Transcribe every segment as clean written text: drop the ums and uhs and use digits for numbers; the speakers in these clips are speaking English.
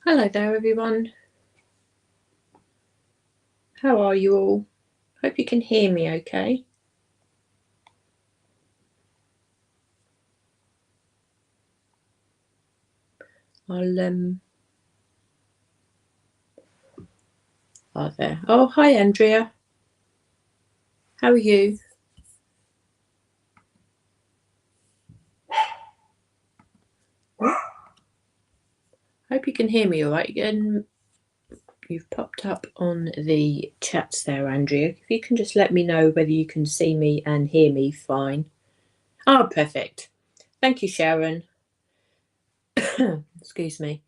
Hello there, everyone. How are you all? Hope you can hear me okay. Oh, there. Oh, hi, Andrea. How are you? Hope you can hear me all right. Again, you've popped up on the chats there, Andrea. If you can just let me know whether you can see me and hear me fine. Oh, perfect. Thank you, Sharon. Excuse me.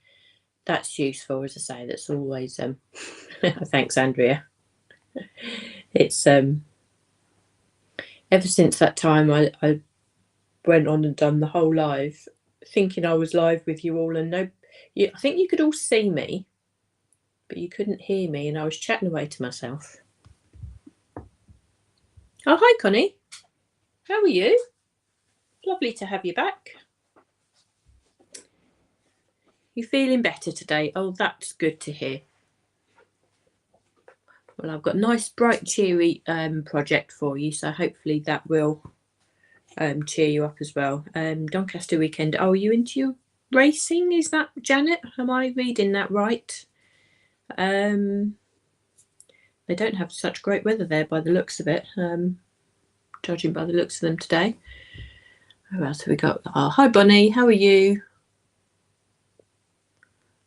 That's useful, as I say. That's always thanks, Andrea. It's ever since that time I went on and done the whole live, thinking I was live with you all, and I think you could all see me, but you couldn't hear me, and I was chatting away to myself. Oh, hi, Connie. How are you? Lovely to have you back. You feeling better today? Oh, that's good to hear. Well, I've got a nice, bright, cheery project for you, so hopefully that will cheer you up as well. Doncaster weekend. Oh, are you into your racing? Is that Janet? Am I reading that right? They don't have such great weather there by the looks of it, judging by the looks of them today. Who else have we got? Oh, hi, Bonnie. How are you?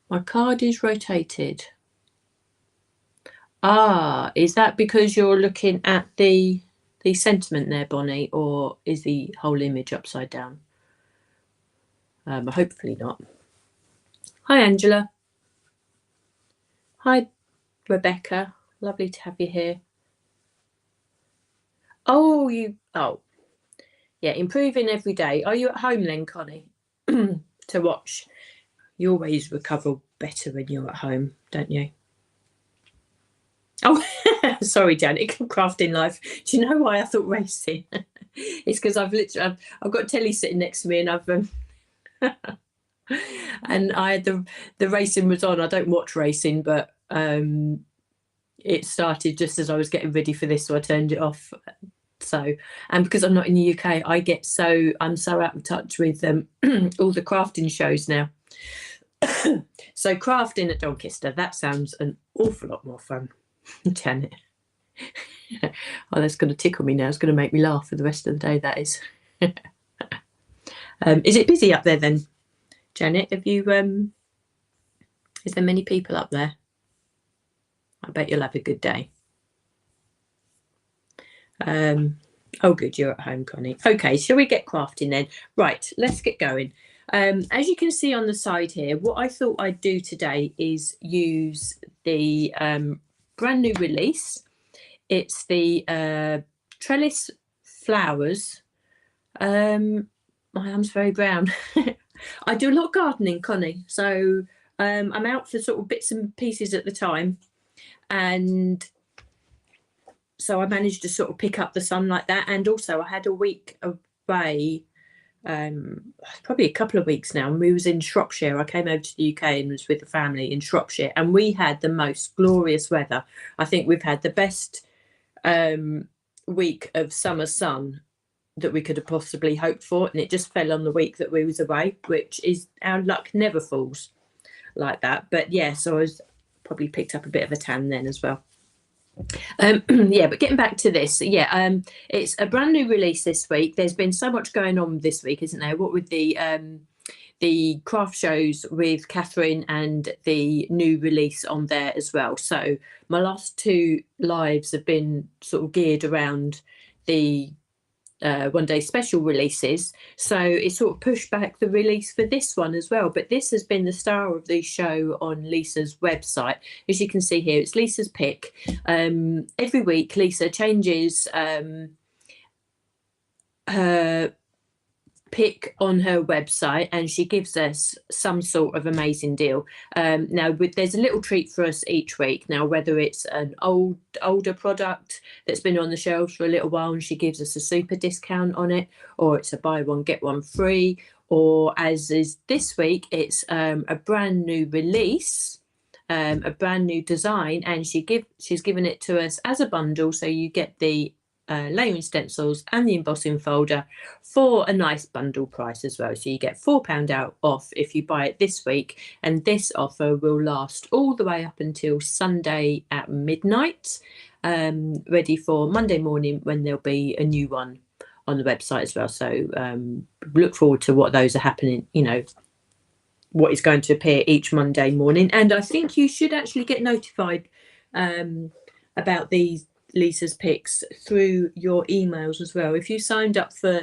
My card is rotated. Ah, is that because you're looking at the sentiment there, Bonnie, or is the whole image upside down? Hopefully not. Hi, Angela. Hi, Rebecca. Lovely to have you here. Oh, yeah, improving every day. Are you at home then, Connie, to watch? You always recover better when you're at home, don't you? Oh, sorry, Janet. Crafting life. Do you know why I thought racing? It's because I've got Telly sitting next to me, and I've and I had the racing was on. I don't watch racing, but it started just as I was getting ready for this, so I turned it off. So, and because I'm not in the UK, I'm so out of touch with all the crafting shows now. So crafting at Doncaster, that sounds an awful lot more fun. Janet. Oh, that's going to tickle me now. It's going to make me laugh for the rest of the day, that is. Is it busy up there then, Janet? Have you is there many people up there? I bet you'll have a good day. Oh, good, you're at home, Connie. Okay, shall we get crafting then? Right, let's get going. As you can see on the side here, what I thought I'd do today is use the brand new release. It's the Trellis flowers. My arm's very brown. I do a lot of gardening, Connie, so I'm out for sort of bits and pieces at the time, and so I managed to sort of pick up the sun like that. And also I had a week away, probably a couple of weeks now, and we was in Shropshire. I came over to the UK and was with the family in Shropshire, and we had the most glorious weather. I think we've had the best week of summer sun that we could have possibly hoped for, and it just fell on the week that we was away, which is, our luck never falls like that. But yeah, so I was probably picked up a bit of a tan then as well. Yeah, but getting back to this, it's a brand new release this week. There's been so much going on this week, isn't there? What with the craft shows with Catherine and the new release on there as well. So my last two lives have been sort of geared around the one-day special releases, so it sort of pushed back the release for this one as well. But this has been the star of the show on Lisa's website. As you can see here, it's Lisa's pick. Every week Lisa changes her pick on her website, and she gives us some sort of amazing deal. Now there's a little treat for us each week. Now, whether it's an older product that's been on the shelves for a little while and she gives us a super discount on it, or it's a buy one get one free, or as is this week, it's a brand new release, a brand new design, and she's given it to us as a bundle, so you get the layering stencils and the embossing folder for a nice bundle price as well. So you get £4 out off if you buy it this week, and this offer will last all the way up until Sunday at midnight, ready for Monday morning when there'll be a new one on the website as well. So look forward to what those are happening, you know, what is going to appear each Monday morning. And I think you should actually get notified about these Lisa's picks through your emails as well. If you signed up for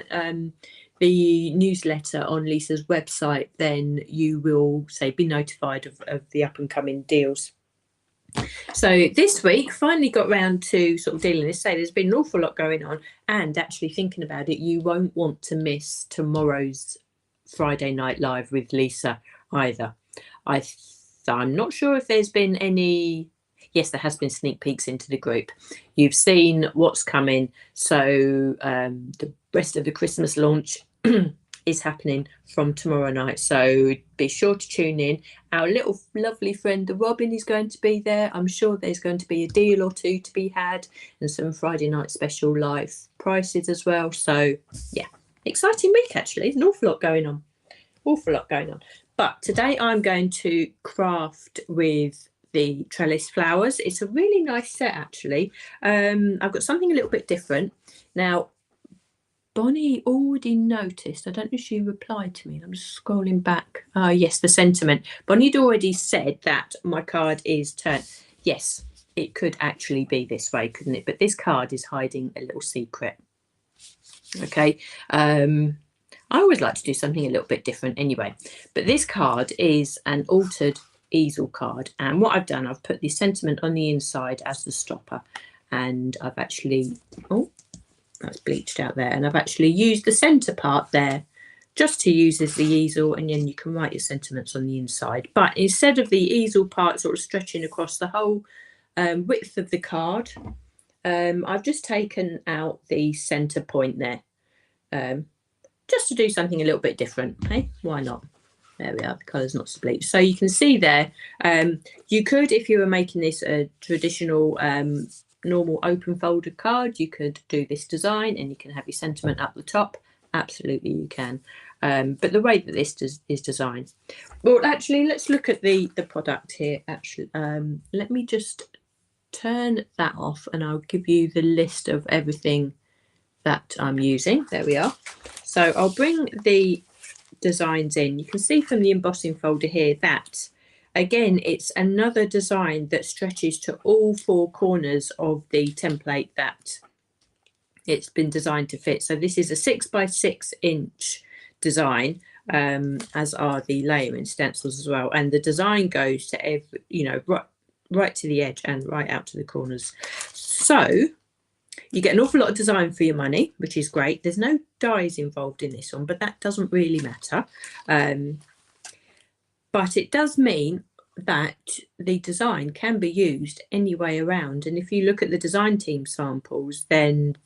the newsletter on Lisa's website, then you will be notified of the up and coming deals. So this week finally got round to sort of dealing with this. There's been an awful lot going on, and actually thinking about it, you won't want to miss tomorrow's Friday Night Live with Lisa either. I'm not sure if there's been any. Yes, there has been sneak peeks into the group. You've seen what's coming. So the rest of the Christmas launch is happening from tomorrow night. So be sure to tune in. Our little lovely friend, the Robin, is going to be there. I'm sure there's going to be a deal or two to be had, and some Friday night special live prices as well. So yeah, exciting week actually. There's an awful lot going on. Awful lot going on. But today I'm going to craft with the Trellis flowers. It's a really nice set actually. I've got something a little bit different. Now, Bonnie already noticed, I don't know if she replied to me, I'm just scrolling back. Yes, the sentiment. Bonnie had already said that my card is turned. Yes, it could actually be this way, couldn't it? But this card is hiding a little secret. Okay. I always like to do something a little bit different anyway. But this card is an altered easel card, and what I've done, I've put the sentiment on the inside as the stopper, and I've actually, oh, that's bleached out there, and I've actually used the center part there just to use as the easel, and then you can write your sentiments on the inside. But instead of the easel part sort of stretching across the whole width of the card, I've just taken out the center point there, just to do something a little bit different. Hey, why not? There we are, the colour's not so bleached. So you can see there, you could, if you were making this a traditional normal open folded card, you could do this design and you can have your sentiment up the top. Absolutely you can. But the way that this is designed. Well, actually, let's look at the product here. Actually, let me just turn that off and I'll give you the list of everything that I'm using. There we are. So I'll bring the designs in. You can see from the embossing folder here that again it's another design that stretches to all four corners of the template that it's been designed to fit. So this is a 6 by 6 inch design, as are the layering stencils as well, and the design goes to every, you know, right to the edge and right out to the corners. So you get an awful lot of design for your money, which is great. There's no dies involved in this one, but that doesn't really matter. But it does mean that the design can be used any way around. And if you look at the design team samples, then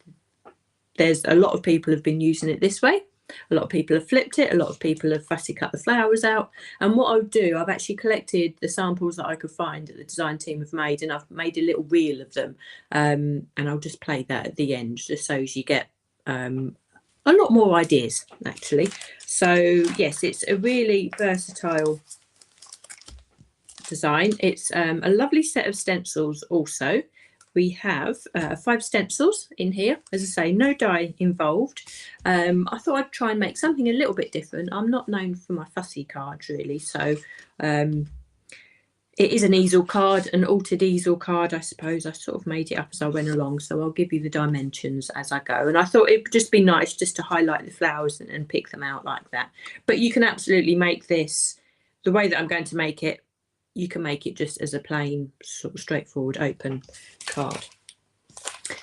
there's a lot of people have been using it this way. A lot of people have flipped it. A lot of people have fussy cut the flowers out. And what I'll do, I've actually collected the samples that I could find that the design team have made, and I've made a little reel of them. And I'll just play that at the end, just so as you get a lot more ideas, actually. So, yes, it's a really versatile design. It's a lovely set of stencils also. We have 5 stencils in here. As I say, no die involved. I thought I'd try and make something a little bit different. I'm not known for my fussy cards really, so It is an easel card, an altered easel card, I suppose. I sort of made it up as I went along, so I'll give you the dimensions as I go. And I thought it would just be nice just to highlight the flowers and pick them out like that. But you can absolutely make this, the way that I'm going to make it, you can make it just as a plain, sort of straightforward open card.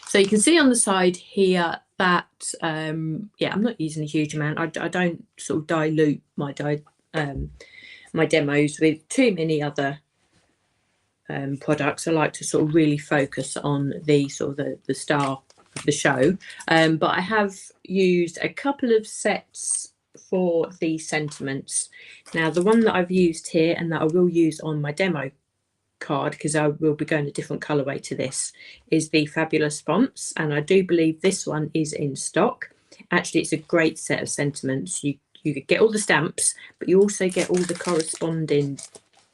So you can see on the side here that, yeah, I'm not using a huge amount. I don't sort of dilute my demos with too many other products. I like to sort of really focus on the sort of the star of the show. But I have used a couple of sets for the sentiments. Now, the one that I've used here and that I will use on my demo card, because I will be going a different colorway to this, is the Fabulous Fonts, and I do believe this one is in stock. Actually, it's a great set of sentiments. You get all the stamps, but you also get all the corresponding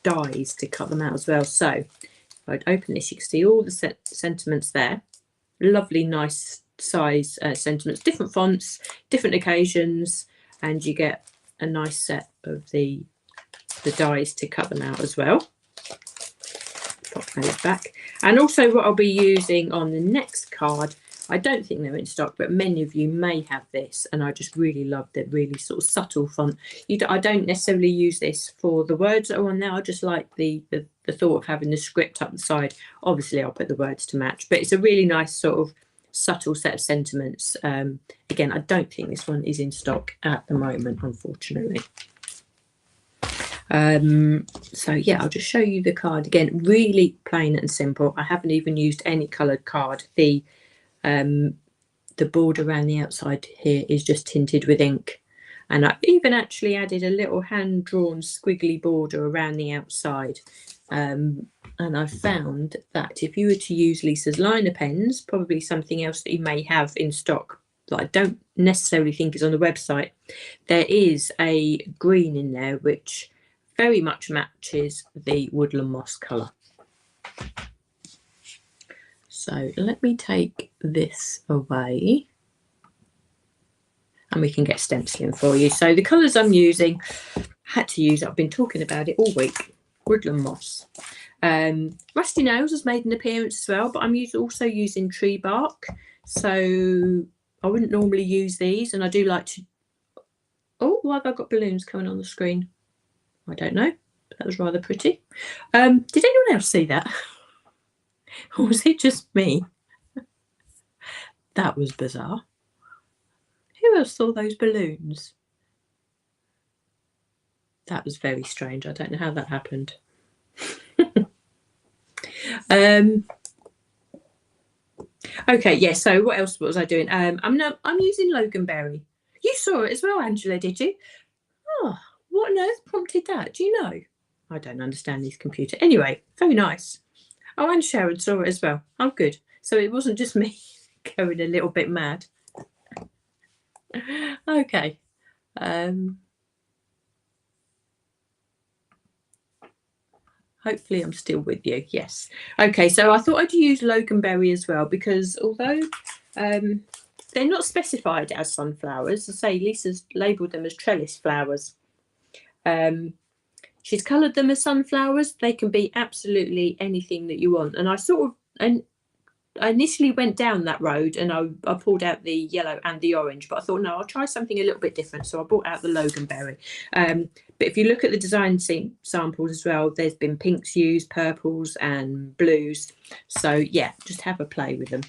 dies to cut them out as well. So if I'd open this, you can see all the sentiments there. Lovely, nice size sentiments, different fonts, different occasions, and you get a nice set of the dies to cut them out as well. Pop those back. And also what I'll be using on the next card, I don't think they're in stock, but many of you may have this, and I just really love the really sort of subtle font. I don't necessarily use this for the words that are on there. I just like the thought of having the script up the side. Obviously, I'll put the words to match, but it's a really nice sort of subtle set of sentiments. Again, I don't think this one is in stock at the moment, unfortunately. So yeah, I'll just show you the card again. Really plain and simple. I haven't even used any coloured card. The border around the outside here is just tinted with ink, and I've even actually added a little hand-drawn squiggly border around the outside. And I found that if you were to use Lisa's liner pens, probably something else that you may have in stock that I don't necessarily think is on the website, there is a green in there which very much matches the woodland moss colour. So let me take this away and we can get stenciling for you. So the colours I'm using, had to use, I've been talking about it all week, woodland moss. Rusty Nails has made an appearance as well, but I'm also using tree bark. So I wouldn't normally use these, and I do like to... Oh, why have I got balloons coming on the screen? I don't know. That was rather pretty. Did anyone else see that? Or was it just me? That was bizarre. Who else saw those balloons? That was very strange. I don't know how that happened. Okay, yeah, so what else was I doing? I'm using Loganberry. You saw it as well, Angela, did you? Oh, what on earth prompted that? Do you know? I don't understand this computer. Anyway, very nice. Oh, and Sharon saw it as well. Oh, good. So it wasn't just me going a little bit mad. Okay. Hopefully I'm still with you. Yes. Okay, so I thought I'd use Loganberry as well, because although they're not specified as sunflowers, as I say, Lisa's labelled them as trellis flowers. She's coloured them as sunflowers. They can be absolutely anything that you want. And I initially went down that road and I pulled out the yellow and the orange, but I thought, no, I'll try something a little bit different. So I brought out the Loganberry. But if you look at the design samples as well, there's been pinks used, purples and blues. So yeah, just have a play with them.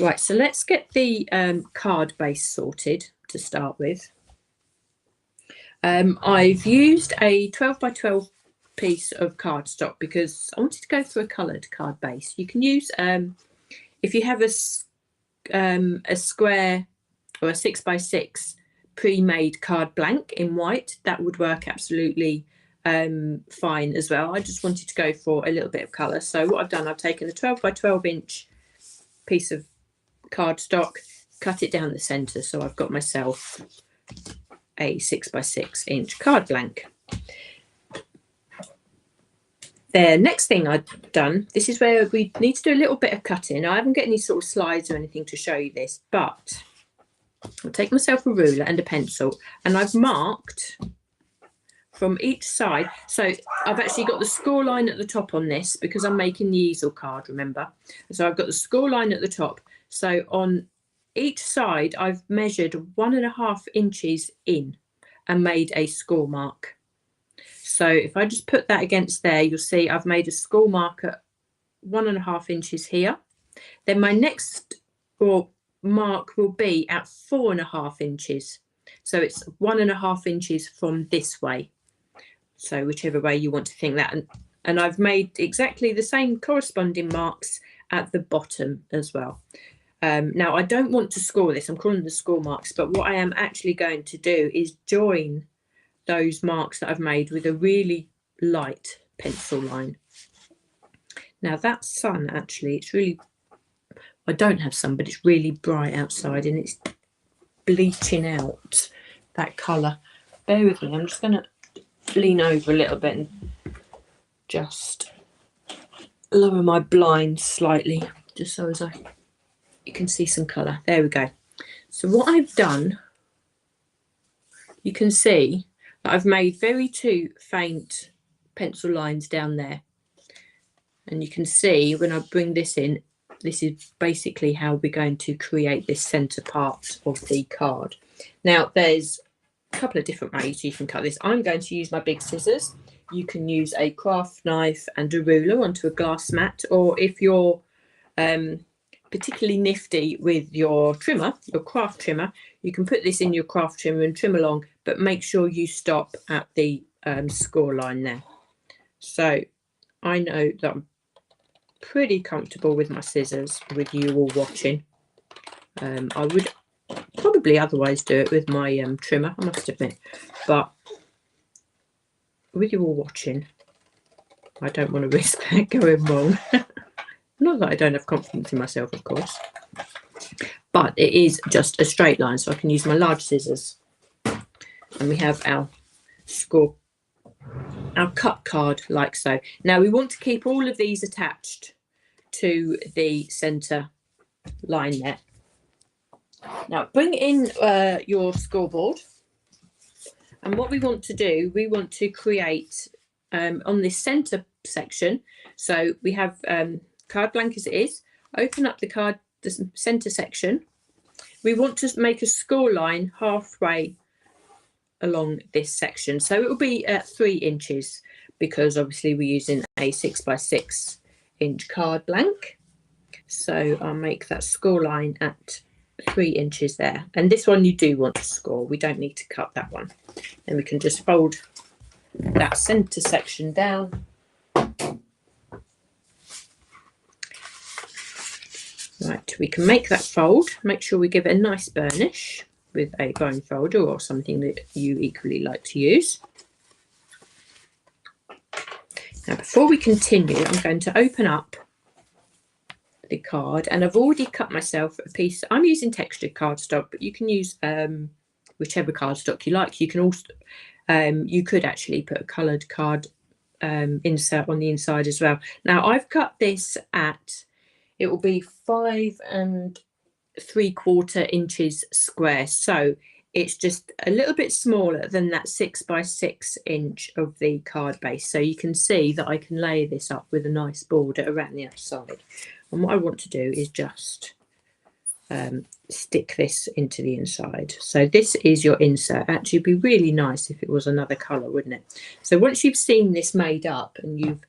Right, so let's get the card base sorted to start with. I've used a 12 by 12 piece of cardstock because I wanted to go for a coloured card base. You can use, if you have a square or a 6 by 6 pre-made card blank in white, that would work absolutely fine as well. I just wanted to go for a little bit of colour. So what I've done, I've taken a 12 by 12 inch piece of cardstock, cut it down the centre. So I've got myself a 6 by 6 inch card blank. The next thing I've done, this is where we need to do a little bit of cutting. I haven't got any sort of slides or anything to show you this, but I'll take myself a ruler and a pencil, and I've marked from each side. So I've actually got the score line at the top on this because I'm making the easel card, remember? So I've got the score line at the top. So on each side, I've measured 1.5 inches in and made a score mark. So if I just put that against there, you'll see I've made a score mark at 1.5 inches here. Then my next mark will be at 4.5 inches. So it's 1.5 inches from this way. So whichever way you want to think that. And I've made exactly the same corresponding marks at the bottom as well. Now, I don't want to score this. I'm calling them the score marks. But what I am actually going to do is join those marks that I've made with a really light pencil line. Now, that sun, actually, it's really... I don't have sun, but it's really bright outside and it's bleaching out that colour. Bear with me. I'm just going to lean over a little bit and just lower my blinds slightly, just so as you can see some colour. There we go. So what I've done, you can see that I've made very two faint pencil lines down there. And you can see when I bring this in, this is basically how we're going to create this centre part of the card. Now, there's a couple of different ways you can cut this. I'm going to use my big scissors. You can use a craft knife and a ruler onto a glass mat, or if you're particularly nifty with your trimmer, your craft trimmer, you can put this in your craft trimmer and trim along, but make sure you stop at the score line there. So I know that I'm pretty comfortable with my scissors, with you all watching. I would probably otherwise do it with my trimmer, I must admit, but with you all watching, I don't want to risk that going wrong. Not that I don't have confidence in myself, of course, but it is just a straight line, so I can use my large scissors. And we have our score, our cut card, like so. Now we want to keep all of these attached to the centre line there. Now bring in your scoreboard, and what we want to do, we want to create on this centre section. So we have card blank as it is. Open up the centre section. We want to make a score line halfway along this section, so it will be at 3 inches because obviously we're using a 6x6 inch card blank. So I'll make that score line at 3 inches there, and this one you do want to score. We don't need to cut that one. Then we can just fold that centre section down. Right, we can make that fold. Make sure we give it a nice burnish with a bone folder or something that you equally like to use. Now, before we continue, I'm going to open up the card, and I've already cut myself a piece. I'm using textured cardstock, but you can use whichever cardstock you like. You can also, you could actually put a coloured card insert on the inside as well. Now, I've cut this at, it will be 5 3/4 inches square, so it's just a little bit smaller than that 6x6 inch of the card base. So you can see that I can lay this up with a nice border around the outside. And what I want to do is just stick this into the inside. So this is your insert. Actually, it'd be really nice if it was another colour, wouldn't it? So once you've seen this made up and you've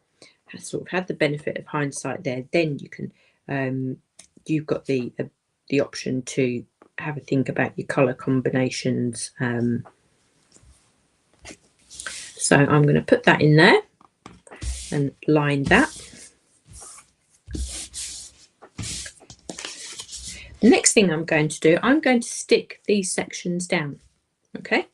sort of had the benefit of hindsight there, then you can you've got the option to have a think about your colour combinations. So I'm going to put that in there and line that. The next thing I'm going to do, I'm going to stick these sections down. Okay.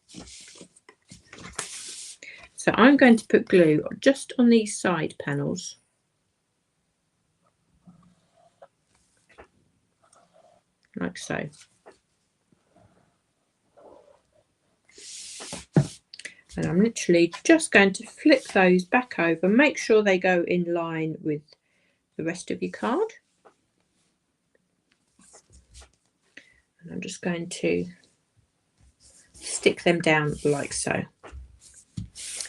So I'm going to put glue just on these side panels. Like so. And I'm literally just going to flip those back over, make sure they go in line with the rest of your card. And I'm just going to stick them down like so.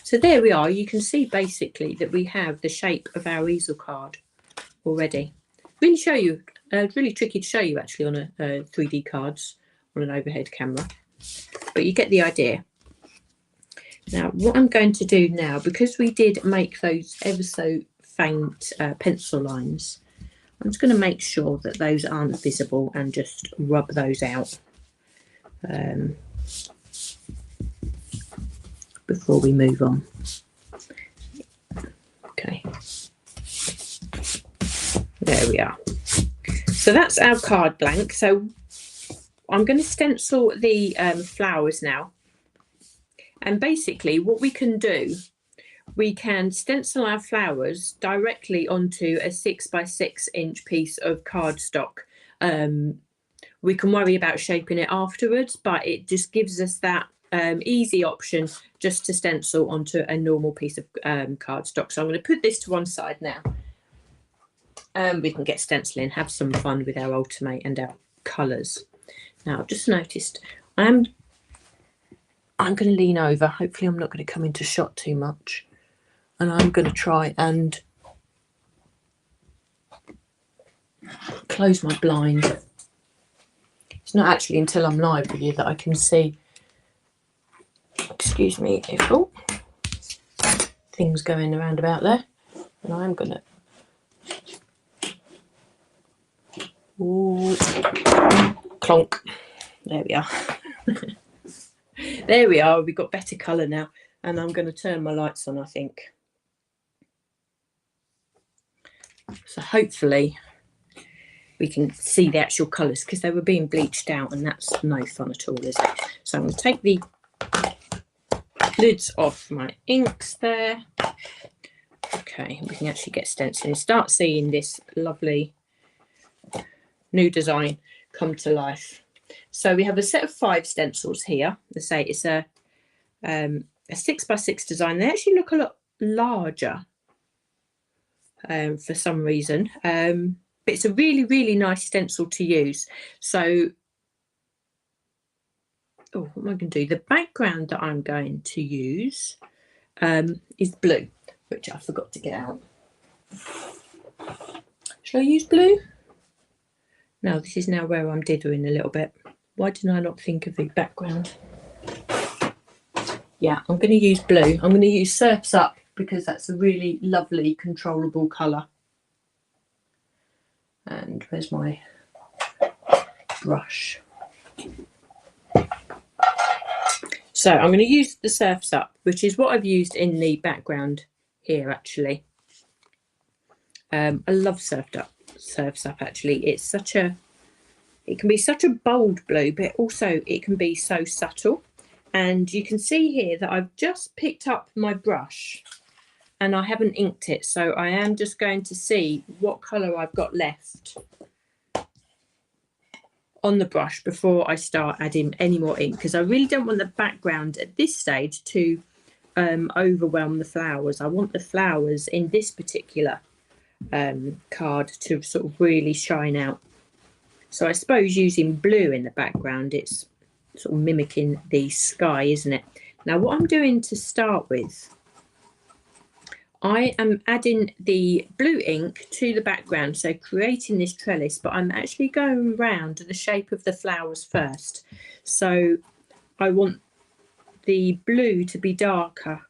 So there we are. You can see basically that we have the shape of our easel card already. Really show you, it's really tricky to show you actually on a 3D cards on an overhead camera, but you get the idea. Now what I'm going to do now, because we did make those ever so faint pencil lines, I'm just going to make sure that those aren't visible and just rub those out before we move on. Okay, there we are. So that's our card blank. So I'm going to stencil the flowers now. And basically what we can do, we can stencil our flowers directly onto a 6x6" piece of cardstock. We can worry about shaping it afterwards, but it just gives us that easy option just to stencil onto a normal piece of cardstock. So I'm going to put this to one side now. We can get stenciling, have some fun with our Ultimate and our colours. Now I've just noticed I'm going to lean over. Hopefully I'm not going to come into shot too much. And I'm going to try and close my blind. It's not actually until I'm live with you that I can see, excuse me, if things going around about there. And I'm going to, clonk. There we are. There we are. We've got better colour now. And I'm going to turn my lights on, I think. So hopefully we can see the actual colours, because they were being bleached out and that's no fun at all, is it? So I'm going to take the lids off my inks there. Okay, we can actually get stenciling. Start seeing this lovely new design come to life. So we have a set of 5 stencils here. Let's say it's a 6x6 design. They actually look a lot larger for some reason, but it's a really, really nice stencil to use. So what am I going to do? The background that I'm going to use is blue, which I forgot to get out. Shall I use blue? No, this is now where I'm dithering a little bit. Why didn't I not think of the background? Yeah, I'm going to use blue. I'm going to use Surf's Up because that's a really lovely controllable colour. And where's my brush? So I'm going to use the Surf's Up, which is what I've used in the background here actually. I love Surf's Up actually. It's such a, it can be such a bold blue, but also it can be so subtle. And you can see here that I've just picked up my brush and I haven't inked it. So I am just going to see what colour I've got left on the brush before I start adding any more ink, because I really don't want the background at this stage to overwhelm the flowers. I want the flowers in this particular card to sort of really shine out. So I suppose using blue in the background, it's sort of mimicking the sky, isn't it? Now what I'm doing to start with, I am adding the blue ink to the background, so creating this trellis, but I'm actually going round the shape of the flowers first. So I want the blue to be darker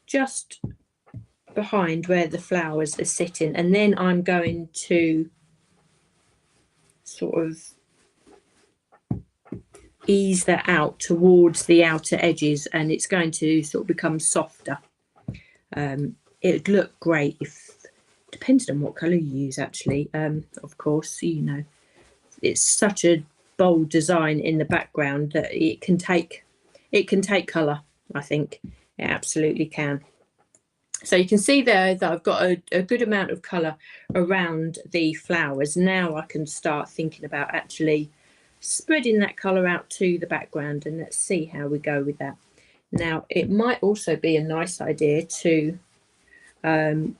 just behind where the flowers are sitting, and then I'm going to sort of ease that out towards the outer edges, and it's going to sort of become softer. It'd look great if, depending on what colour you use actually, of course, you know, it's such a bold design in the background that it can take colour. I think it absolutely can. So you can see there that I've got a good amount of colour around the flowers. Now I can start thinking about actually spreading that colour out to the background, and let's see how we go with that. Now it might also be a nice idea to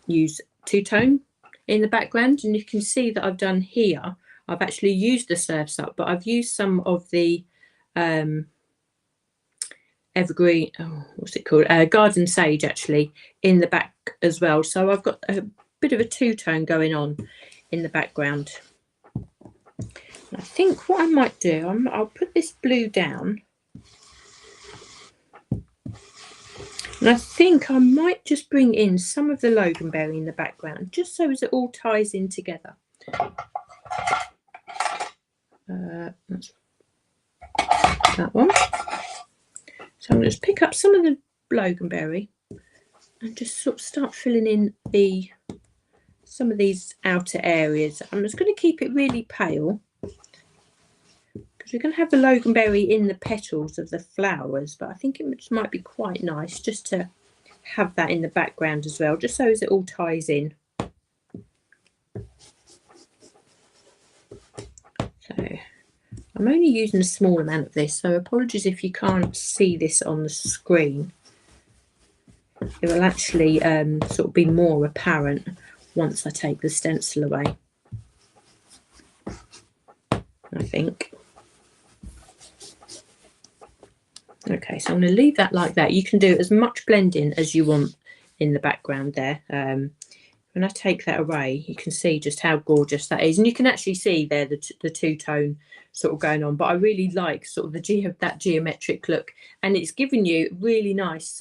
use two-tone in the background, and you can see that I've done here, I've actually used the Surf's Up, but I've used some of the evergreen, oh, what's it called? Garden sage, actually, in the back as well. So I've got a bit of a two-tone going on in the background. I think what I might do, I'll put this blue down. And I think I might just bring in some of the loganberry in the background, just so as it all ties in together. That's that one. So I'm going to just pick up some of the loganberry and just sort of start filling in some of these outer areas. I'm just going to keep it really pale, because we're going to have the loganberry in the petals of the flowers, but I think it just might be quite nice just to have that in the background as well, just so as it all ties in. So I'm only using a small amount of this, so apologies if you can't see this on the screen. It will actually sort of be more apparent once I take the stencil away, I think. Okay, so I'm going to leave that like that. You can do as much blending as you want in the background there. When I take that away, you can see just how gorgeous that is, and you can actually see there the two-tone sort of going on. But I really like sort of that geometric look, and it's giving you really nice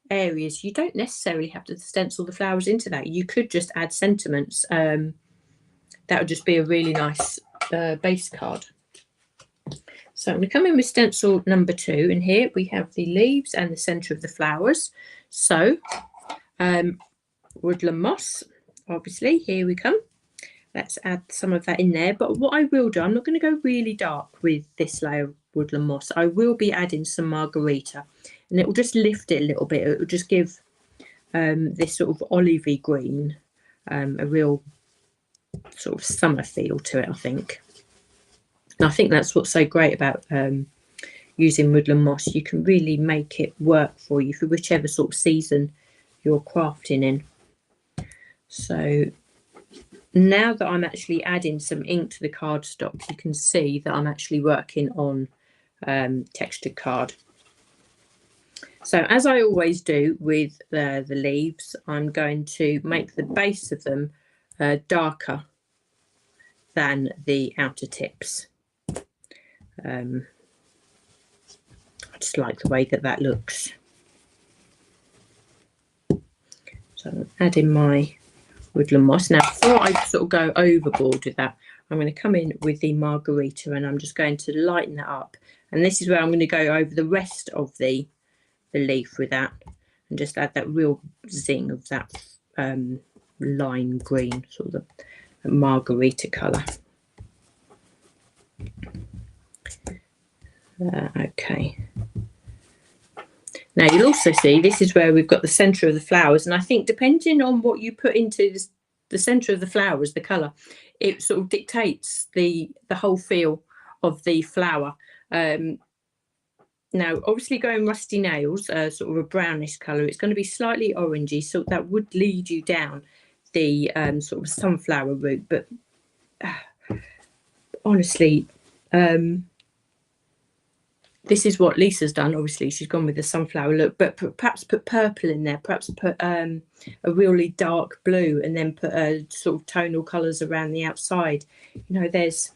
areas. You don't necessarily have to stencil the flowers into that. You could just add sentiments. That would just be a really nice base card. So I'm going to come in with stencil number 2, and here we have the leaves and the centre of the flowers. So woodland moss, obviously, here we come. Let's add some of that in there. But what I will do, I'm not going to go really dark with this layer of woodland moss. I will be adding some margarita, and it will just lift it a little bit. It will just give this sort of olivey green a real sort of summer feel to it, I think. And I think that's what's so great about using woodland moss. You can really make it work for you for whichever sort of season you're crafting in. So now that I'm actually adding some ink to the cardstock, you can see that I'm actually working on textured card. So as I always do with the leaves, I'm going to make the base of them darker than the outer tips. I just like the way that looks. So I'm adding my woodland moss. Now, before I sort of go overboard with that, I'm going to come in with the margarita, and I'm just going to lighten that up. And this is where I'm going to go over the rest of the leaf with that, and just add that real zing of that lime green, sort of the margarita colour. Okay. Now you'll also see this is where we've got the centre of the flowers, and I think depending on what you put into the centre of the flowers, the colour, it sort of dictates the whole feel of the flower. Now, obviously, going rusty nails, sort of a brownish colour, it's going to be slightly orangey, so that would lead you down the sort of sunflower route. But honestly, this is what Lisa's done. Obviously, she's gone with the sunflower look, but perhaps put purple in there, perhaps put a really dark blue, and then put sort of tonal colours around the outside. You know, there's...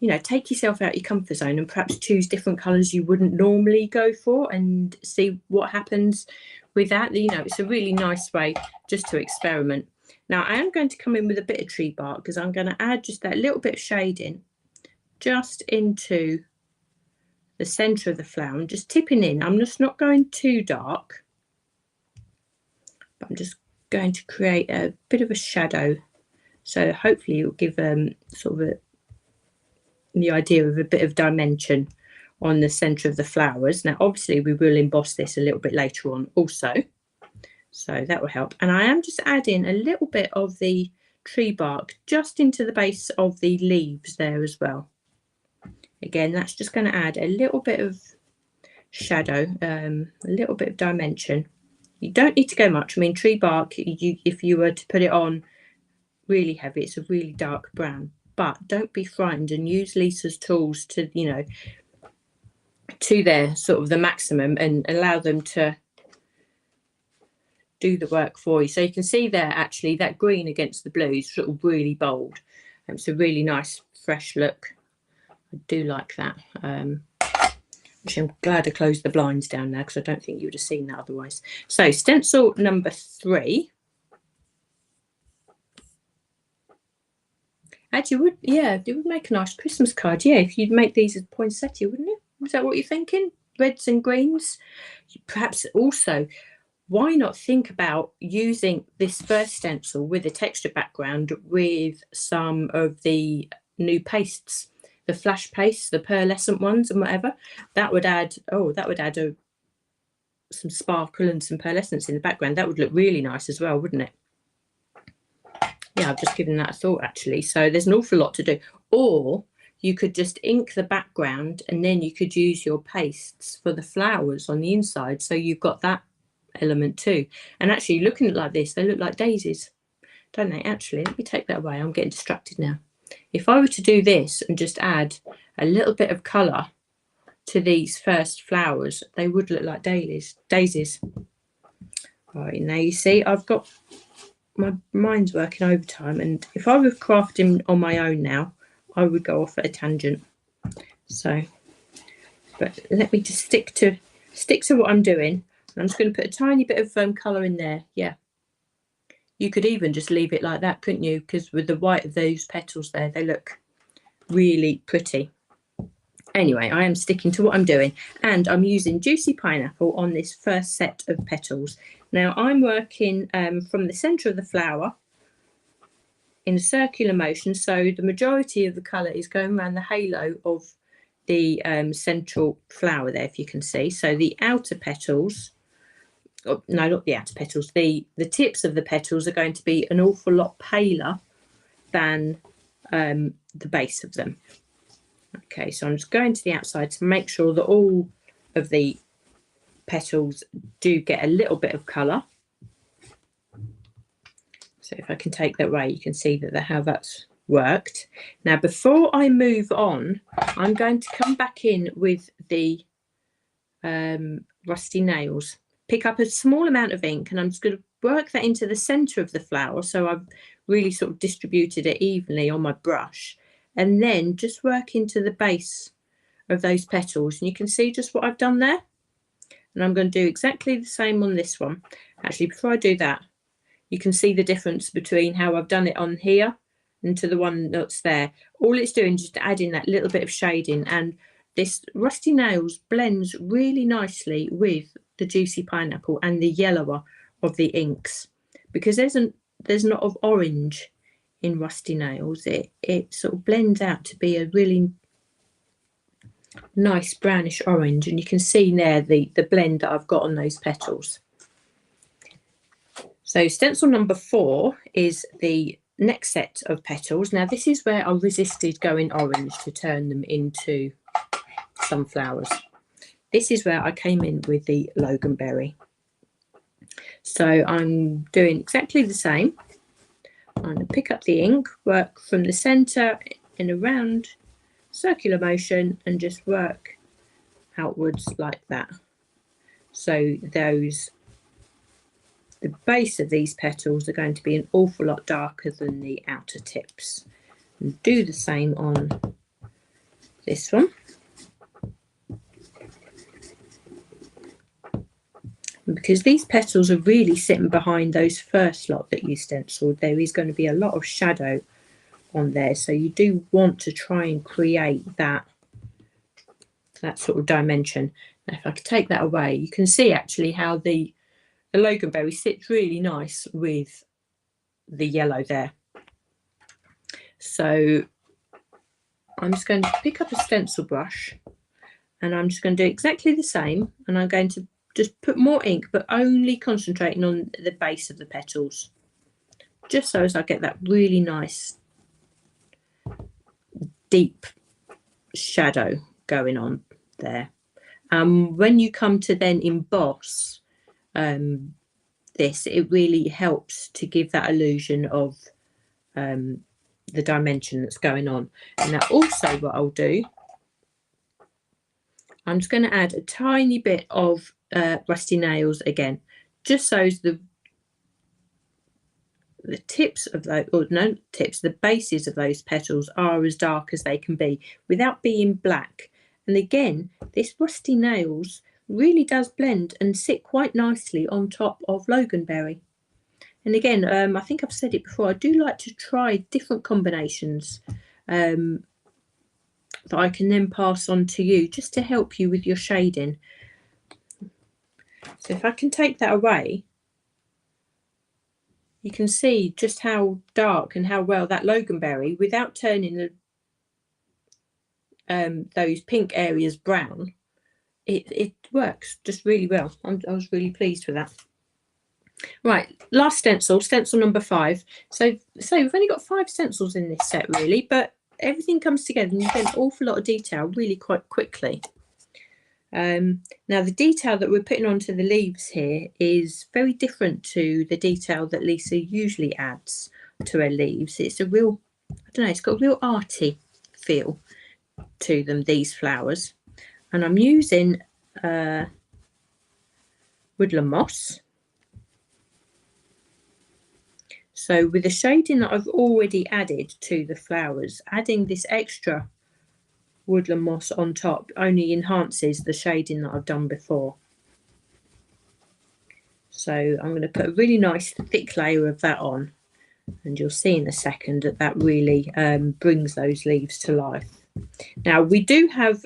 You know, take yourself out your comfort zone and perhaps choose different colours you wouldn't normally go for, and see what happens with that. You know, it's a really nice way just to experiment. Now, I am going to come in with a bit of tree bark, because I'm going to add just that little bit of shading just into the centre of the flower, and just tipping in. I'm just not going too dark, but I'm just going to create a bit of a shadow. So hopefully it will give sort of the idea of a bit of dimension on the centre of the flowers. Now, obviously, we will emboss this a little bit later on also, so that will help. And I am just adding a little bit of the tree bark just into the base of the leaves there as well. Again, that's just going to add a little bit of shadow, a little bit of dimension. You don't need to go much. I mean, tree bark, if you were to put it on really heavy, it's a really dark brown. But don't be frightened, and use Lisa's tools to, you know, to their sort of the maximum and allow them to do the work for you. So you can see there actually that green against the blue is sort of really bold. It's a really nice fresh look. I do like that. Actually, I'm glad I closed the blinds down now because I don't think you would have seen that otherwise. So stencil number 3. Actually, it would make a nice Christmas card. Yeah, if you'd make these as poinsettia, wouldn't it? Is that what you're thinking? Reds and greens. Perhaps also, why not think about using this first stencil with a texture background with some of the new pastes, the flash pastes, the pearlescent ones and whatever. That would add, some sparkle and some pearlescence in the background. That would look really nice as well, wouldn't it? Yeah, I've just given that a thought actually. So there's an awful lot to do. Or you could just ink the background and then you could use your pastes for the flowers on the inside. So you've got that element too. And actually looking at it like this, they look like daisies, don't they? Actually, let me take that away. I'm getting distracted now. If I were to do this and just add a little bit of colour to these first flowers, they would look like daisies. Right, now you see I've got my mind's working overtime, and if I were crafting on my own now, I would go off at a tangent. So, but let me just stick to what I'm doing. I'm just going to put a tiny bit of colour in there. Yeah, you could even just leave it like that, couldn't you? Because with the white of those petals there, they look really pretty. Anyway, I am sticking to what I'm doing, and I'm using Juicy Pineapple on this first set of petals. Now I'm working from the centre of the flower in a circular motion, so the majority of the colour is going around the halo of the central flower there, if you can see. So the outer petals, no, not the outer petals, the tips of the petals are going to be an awful lot paler than the base of them. Okay, so I'm just going to the outside to make sure that all of the petals do get a little bit of colour. So if I can take that away, you can see that how that's worked. Now, before I move on, I'm going to come back in with the rusty nails. Pick up a small amount of ink, and I'm just going to work that into the centre of the flower. So I've really sort of distributed it evenly on my brush, and then just work into the base of those petals. And you can see just what I've done there. And I'm going to do exactly the same on this one. Actually, before I do that, you can see the difference between how I've done it on here and to the one that's there. All it's doing is just adding that little bit of shading, and this rusty nails blends really nicely with the Juicy Pineapple and the yellower of the inks, because there's not of orange in rusty nails. It sort of blends out to be a really nice brownish orange, and you can see there the blend that I've got on those petals. So stencil number 4 is the next set of petals. Now this is where I resisted going orange to turn them into sunflowers. This is where I came in with the loganberry. So I'm doing exactly the same. I'm going to pick up the ink, work from the centre in a round circular motion, and just work outwards like that. So the base of these petals are going to be an awful lot darker than the outer tips. And do the same on this one. And because these petals are really sitting behind those first lot that you stenciled, there is going to be a lot of shadow on there. So you do want to try and create that sort of dimension. Now, if I could take that away, you can see actually how the loganberry sits really nice with the yellow there. So I'm just going to pick up a stencil brush, and I'm just going to do exactly the same, and I'm going to just put more ink, but only concentrating on the base of the petals, just so as I get that really nice deep shadow going on there. When you come to then emboss this, it really helps to give that illusion of the dimension that's going on. And now also what I'll do, I'm just going to add a tiny bit of rusty nails again, just so the tips of those, or no tips, the bases of those petals are as dark as they can be without being black. And again, this rusty nails really does blend and sit quite nicely on top of Loganberry. And again, I think I've said it before, I do like to try different combinations that I can then pass on to you just to help you with your shading. So if I can take that away, you can see just how dark and how well that Loganberry, without turning those pink areas brown, it works just really well. I was really pleased with that. Right, last stencil number 5. So we've only got 5 stencils in this set really, but everything comes together and you get an awful lot of detail really quite quickly. Now the detail that we're putting onto the leaves here is very different to the detail that Lisa usually adds to her leaves. It's a real, I don't know, it's got a real arty feel to them, these flowers. And I'm using woodland moss. So with the shading that I've already added to the flowers, adding this extra woodland moss on top only enhances the shading that I've done before. So I'm going to put a really nice thick layer of that on, and you'll see in a second that that really brings those leaves to life. Now we do have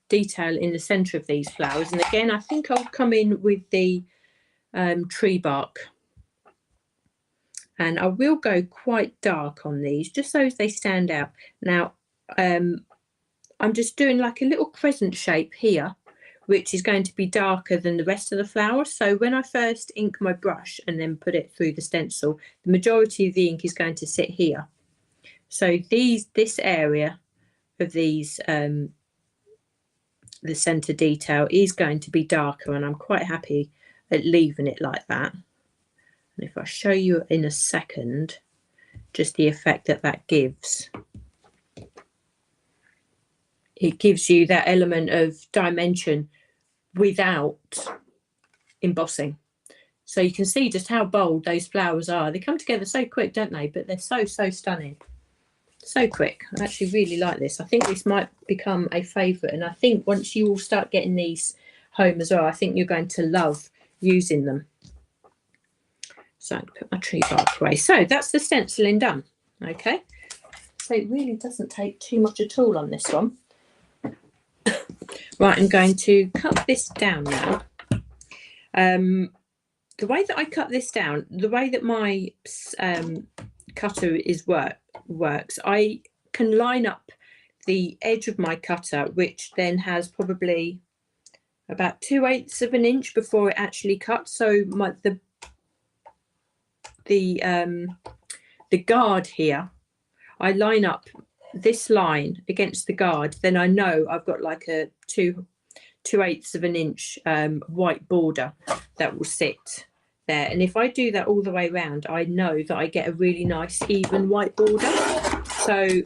detail in the centre of these flowers, and again I think I'll come in with the tree bark, and I will go quite dark on these just so as they stand out. Now I'm just doing like a little crescent shape here, which is going to be darker than the rest of the flower. So when I first ink my brush and then put it through the stencil, the majority of the ink is going to sit here. So this area of these, the centre detail is going to be darker, and I'm quite happy at leaving it like that. And if I show you in a second, just the effect that that gives. It gives you that element of dimension without embossing. So you can see just how bold those flowers are. They come together so quick, don't they? But they're so stunning. So quick. I actually really like this. I think this might become a favourite. And I think once you all start getting these home as well, I think you're going to love using them. So I'm going to put my tree bark away. So that's the stenciling done. Okay. So it really doesn't take too much at all on this one. Right, I'm going to cut this down now. The way that I cut this down, the way that my cutter works, I can line up the edge of my cutter, which then has probably about 2/8 of an inch before it actually cuts. So the guard here, I line up this line against the guard, then I know I've got like a 2/8 of an inch white border that will sit there. And if I do that all the way around, I know that I get a really nice even white border. So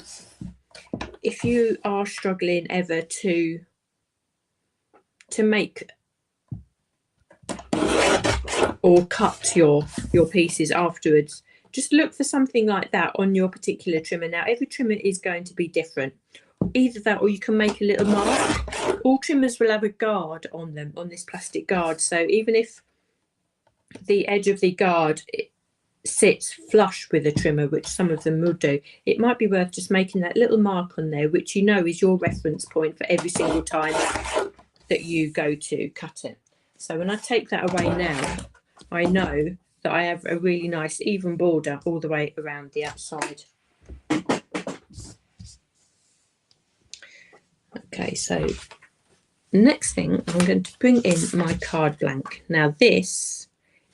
if you are struggling ever to make or cut your pieces afterwards, just look for something like that on your particular trimmer. Now every trimmer is going to be different. Either that or you can make a little mark. All trimmers will have a guard on them, on this plastic guard. So even if the edge of the guard sits flush with a trimmer, which some of them will do, it might be worth just making that little mark on there, which you know is your reference point for every single time that you go to cut it. So when I take that away now, I know that I have a really nice even border all the way around the outside. Okay, so next thing, I'm going to bring in my card blank. Now this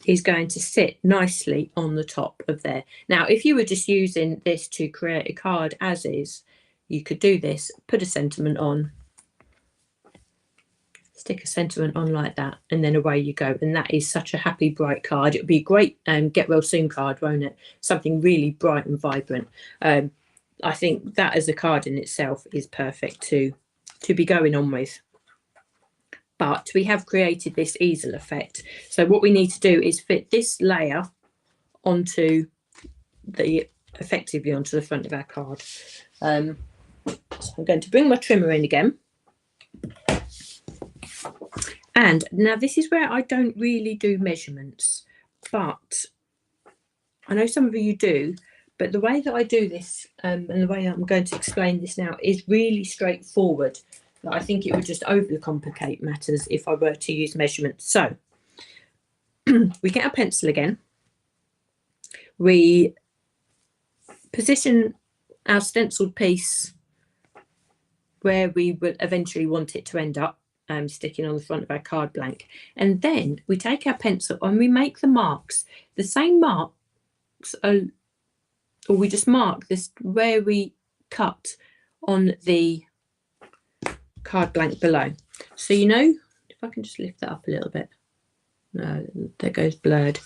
is going to sit nicely on the top of there. Now if you were just using this to create a card as is, you could do this, put a sentiment on, stick a sentiment on like that, and then away you go. And that is such a happy, bright card. It would be a great get well soon card, won't it? Something really bright and vibrant. I think that as a card in itself is perfect to be going on with. but we have created this easel effect. So what we need to do is fit this layer onto effectively onto the front of our card. So I'm going to bring my trimmer in again. And now this is where I don't really do measurements, but I know some of you do, but the way that I do this and the way I'm going to explain this now is really straightforward. I think it would just overcomplicate matters if I were to use measurements. So we get our pencil again. We position our stenciled piece where we would eventually want it to end up, sticking on the front of our card blank. And then we take our pencil and we make the marks. The same marks, or we just mark this where we cut on the card blank below. So, you know, if I can just lift that up a little bit. No, that goes blurred.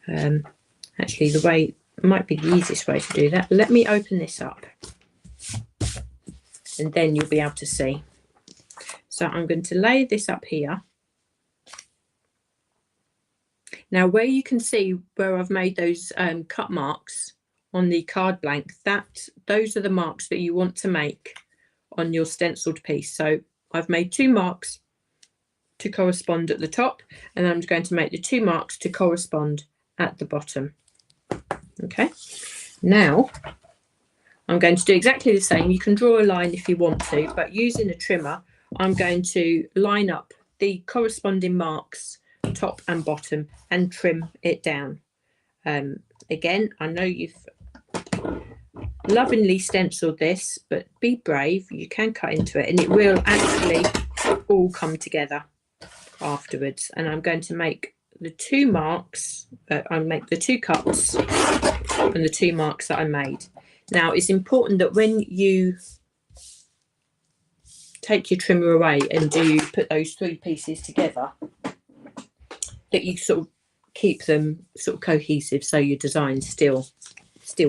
Actually, the way might be the easiest way to do that. Let me open this up and then you'll be able to see. So I'm going to lay this up here. Now, where you can see where I've made those cut marks on the card blank, those are the marks that you want to make on your stenciled piece. So I've made 2 marks to correspond at the top, and I'm going to make the 2 marks to correspond at the bottom. Okay, now I'm going to do exactly the same. You can draw a line if you want to, but using a trimmer, I'm going to line up the corresponding marks top and bottom and trim it down. Again, I know you've lovingly stenciled this, but be brave. You can cut into it and it will actually all come together afterwards. And I'm going to make the 2 marks, I make the 2 cuts and the 2 marks that I made. Now, it's important that when you take your trimmer away and do put those 3 pieces together, that you sort of keep them sort of cohesive so your design still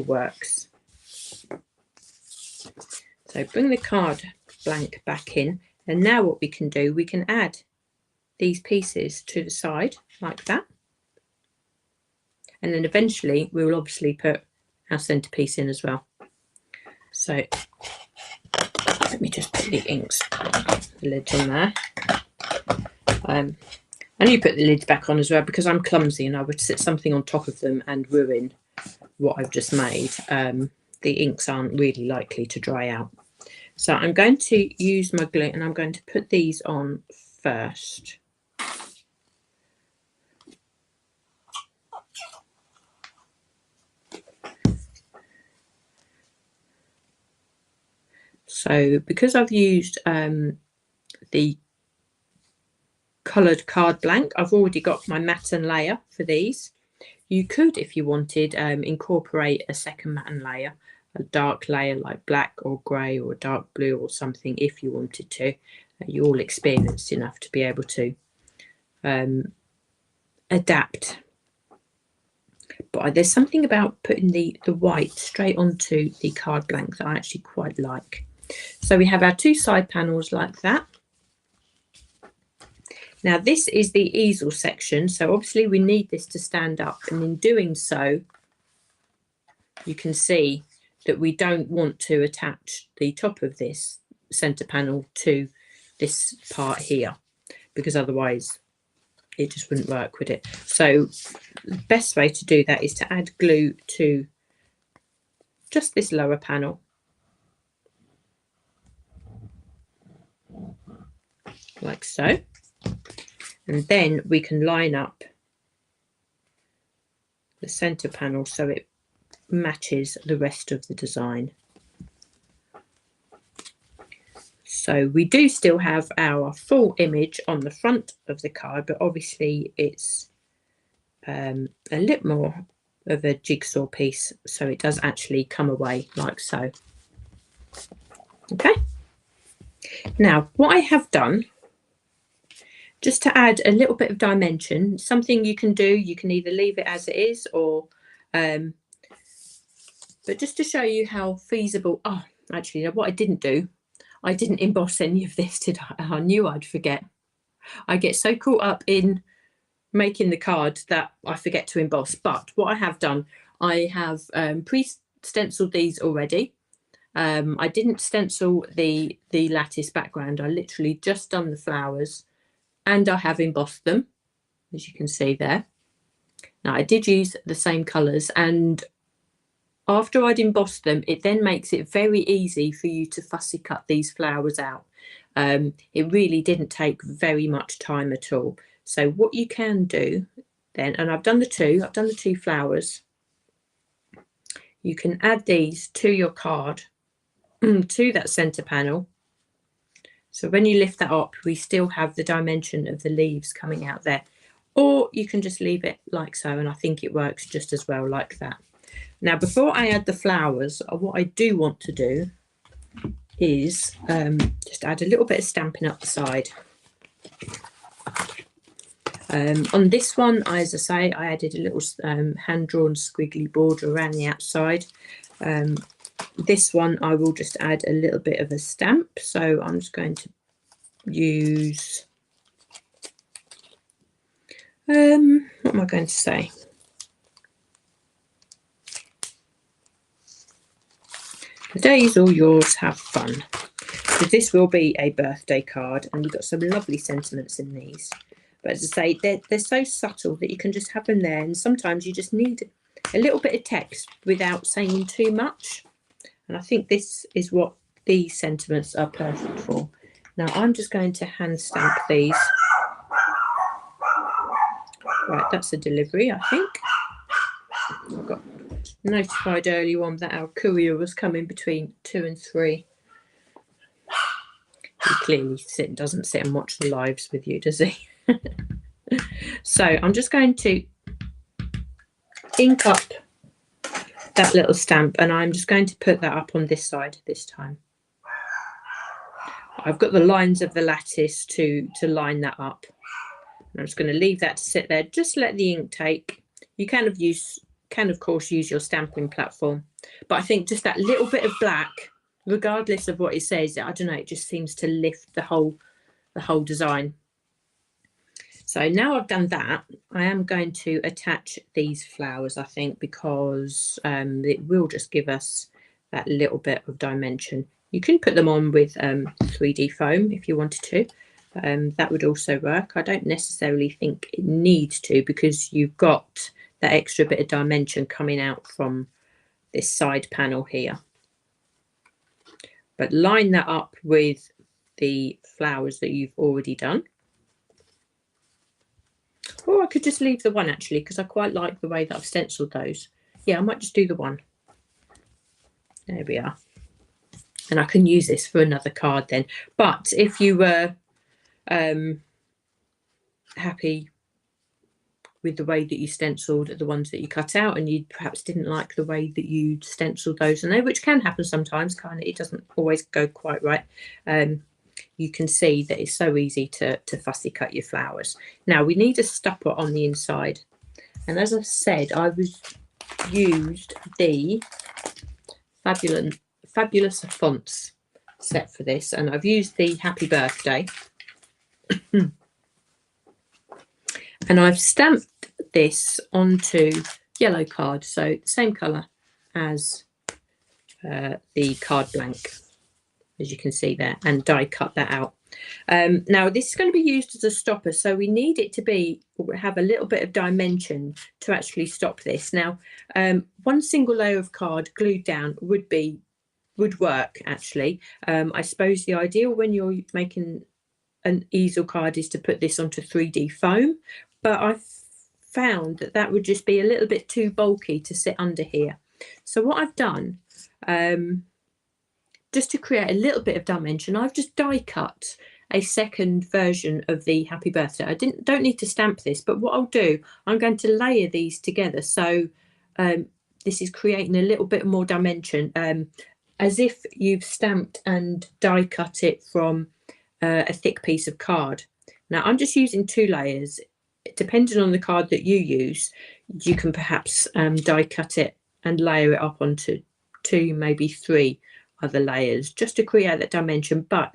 works. So bring the card blank back in, and now what we can do, we can add these pieces to the side like that, and then eventually we will obviously put our centerpiece in as well. So let me just put the inks, the lids on there. I need to put the lids back on as well because I'm clumsy and I would sit something on top of them and ruin what I've just made. The inks aren't really likely to dry out. So I'm going to use my glue and I'm going to put these on first. So because I've used the coloured card blank, I've already got my matten layer for these. You could, if you wanted, incorporate a second matten layer, a dark layer like black or grey or dark blue or something if you wanted to. You're all experienced enough to be able to adapt. But there's something about putting the white straight onto the card blank that I actually quite like. So we have our 2 side panels like that. Now this is the easel section, so obviously we need this to stand up, and in doing so you can see that we don't want to attach the top of this centre panel to this part here, because otherwise it just wouldn't work, would it? So the best way to do that is to add glue to just this lower panel. Like so. And then we can line up the centre panel so it matches the rest of the design. So we do still have our full image on the front of the card, but obviously it's a little more of a jigsaw piece, so it does actually come away like so. Okay. Now what I have done, just to add a little bit of dimension, something you can do, you can either leave it as it is or, but just to show you how feasible, actually what I didn't do, I didn't emboss any of this, did I? I knew I'd forget. I get so caught up in making the card that I forget to emboss. But what I have done, I have pre-stenciled these already. I didn't stencil the lattice background. I literally just done the flowers, and I have embossed them, as you can see there. Now I did use the same colours, and after I'd embossed them, it then makes it very easy for you to fussy cut these flowers out. It really didn't take very much time at all. So what you can do then, and I've done the two flowers, you can add these to your card, to that center panel. So when you lift that up, we still have the dimension of the leaves coming out there. Or you can just leave it like so, and I think it works just as well like that. Now, before I add the flowers, what I do want to do is just add a little bit of stamping up the side. On this one, as I say, I added a little hand-drawn squiggly border around the outside. This one, I will just add a little bit of a stamp. So I'm just going to use, what am I going to say? The day's all yours, have fun. So this will be a birthday card, and you've got some lovely sentiments in these. But as I say, they're so subtle that you can just have them there, and sometimes you just need a little bit of text without saying too much. And I think this is what these sentiments are perfect for. Now I'm just going to hand stamp these. Right, that's a delivery, I think. I got notified early on that our courier was coming between 2 and 3. He clearly doesn't sit and watch the lives with you, does he? So I'm just going to ink up that little stamp, and I'm just going to put that up on this side this time. I've got the lines of the lattice to line that up. I'm just going to leave that to sit there. Just let the ink take. You can of course use your stamping platform, but I think just that little bit of black, regardless of what it says, I don't know, it just seems to lift the whole design. So now I've done that, I am going to attach these flowers, I think, because it will just give us that little bit of dimension. You can put them on with 3D foam if you wanted to. That would also work. I don't necessarily think it needs to, because you've got that extra bit of dimension coming out from this side panel here. But line that up with the flowers that you've already done. Or I could just leave the one, actually, because I quite like the way that I've stenciled those. Yeah, I might just do the one. There we are. And I can use this for another card then. But if you were happy with the way that you stenciled the ones that you cut out, and you perhaps didn't like the way that you stenciled those, and which can happen sometimes, it doesn't always go quite right. You can see that it's so easy to fussy cut your flowers. Now we need a stopper on the inside, and as I said, I used the fabulous fonts set for this, and I've used the Happy Birthday. And I've stamped this onto yellow card, so the same colour as the card blank, as you can see there, and die cut that out. Now this is going to be used as a stopper, so we need it to have a little bit of dimension to actually stop this. Now one single layer of card glued down would work, actually. I suppose the ideal when you're making an easel card is to put this onto 3D foam, but I've found that would just be a little bit too bulky to sit under here. So what I've done, just to create a little bit of dimension, I've just die cut a second version of the Happy Birthday. I don't need to stamp this, but what I'll do, I'm going to layer these together. So this is creating a little bit more dimension, as if you've stamped and die cut it from a thick piece of card. Now I'm just using 2 layers. Depending on the card that you use, you can perhaps die cut it and layer it up onto 2, maybe 3. other layers just to create that dimension, but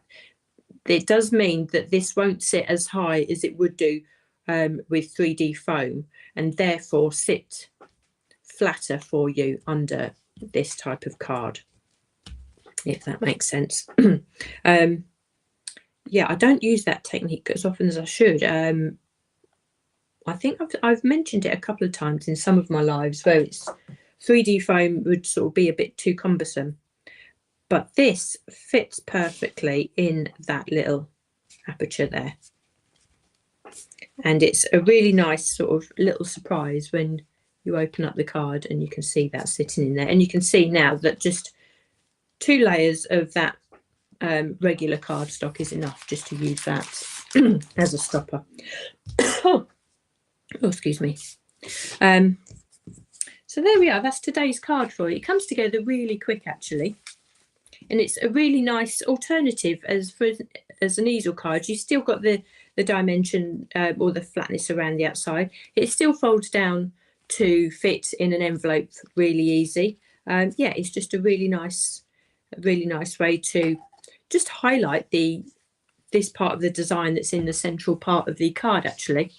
it does mean that this won't sit as high as it would do with 3D foam, and therefore sit flatter for you under this type of card, if that makes sense. Yeah, I don't use that technique as often as I should. I think I've mentioned it a couple of times in some of my lives where it's 3D foam would sort of be a bit too cumbersome, but this fits perfectly in that little aperture there. And it's a really nice sort of little surprise when you open up the card and you can see that sitting in there. And you can see now that just 2 layers of that regular cardstock is enough just to use that as a stopper. Oh, excuse me. So there we are. That's today's card for you. It comes together really quick, actually. And it's a really nice alternative as an easel card. You've still got the dimension or the flatness around the outside. It still folds down to fit in an envelope really easy. Yeah, it's just a really nice way to just highlight this part of the design that's in the central part of the card, actually.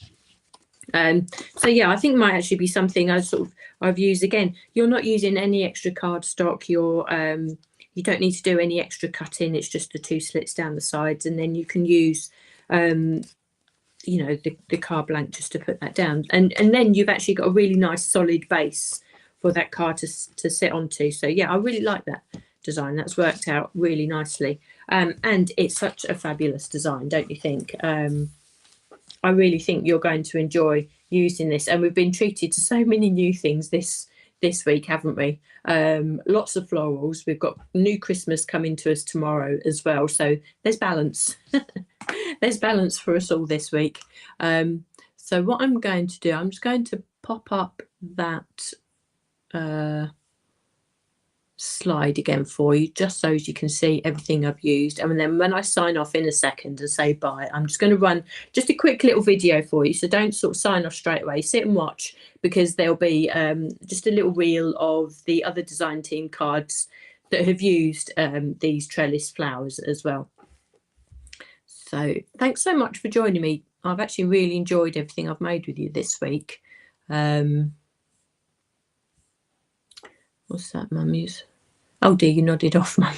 So yeah, I think it might actually be something I've used. Again, you're not using any extra cardstock. You don't need to do any extra cutting. It's just the 2 slits down the sides, and then you can use you know, the card blank just to put that down, and then you've actually got a really nice solid base for that card to sit onto. So yeah, I really like that design. That's worked out really nicely, and it's such a fabulous design, don't you think? I really think you're going to enjoy using this, and we've been treated to so many new things this week, haven't we? Lots of florals. We've got new Christmas coming to us tomorrow as well, so there's balance. There's balance for us all this week. So what I'm going to do, I'm just going to pop up that slide again for you, just so as you can see everything I've used. And then when I sign off in a second and say bye, I'm just going to run just a quick little video for you. So don't sort of sign off straight away, sit and watch, because there'll be just a little reel of the other design team cards that have used these trellis flowers as well. So thanks so much for joining me. I've actually really enjoyed everything I've made with you this week. What's that, Mummies? Oh dear, you nodded off, Mum.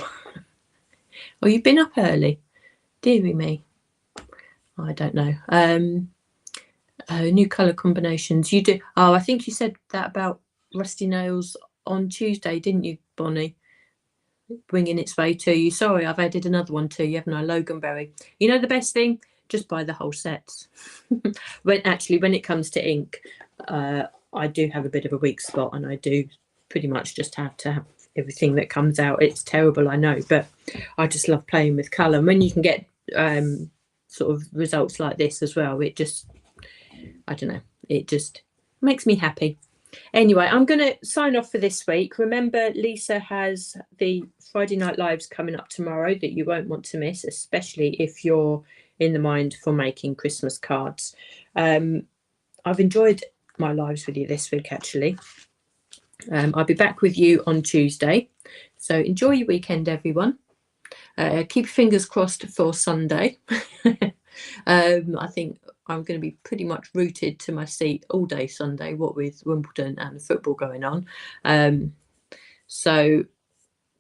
Oh, you've been up early. Deary me. I don't know. New colour combinations. You do. Oh, I think you said that about rusty nails on Tuesday, didn't you, Bonnie? Bringing its way to you. Sorry, I've added another one to you, haven't I? Loganberry. You know the best thing? Just buy the whole sets. When it comes to ink, I do have a bit of a weak spot, and I do pretty much just have to have everything that comes out. It's terrible, I know, but I just love playing with colour. And when you can get sort of results like this as well, it just, I don't know, it just makes me happy. Anyway, I'm going to sign off for this week. Remember, Lisa has the Friday Night Lives coming up tomorrow that you won't want to miss, especially if you're in the mind for making Christmas cards. I've enjoyed my lives with you this week, actually. I'll be back with you on Tuesday. So enjoy your weekend, everyone. Keep your fingers crossed for Sunday. I think I'm going to be pretty much rooted to my seat all day Sunday, what with Wimbledon and the football going on. So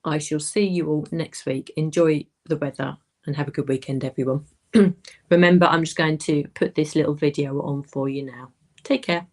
I shall see you all next week. Enjoy the weather and have a good weekend, everyone. Remember, I'm just going to put this little video on for you now. Take care.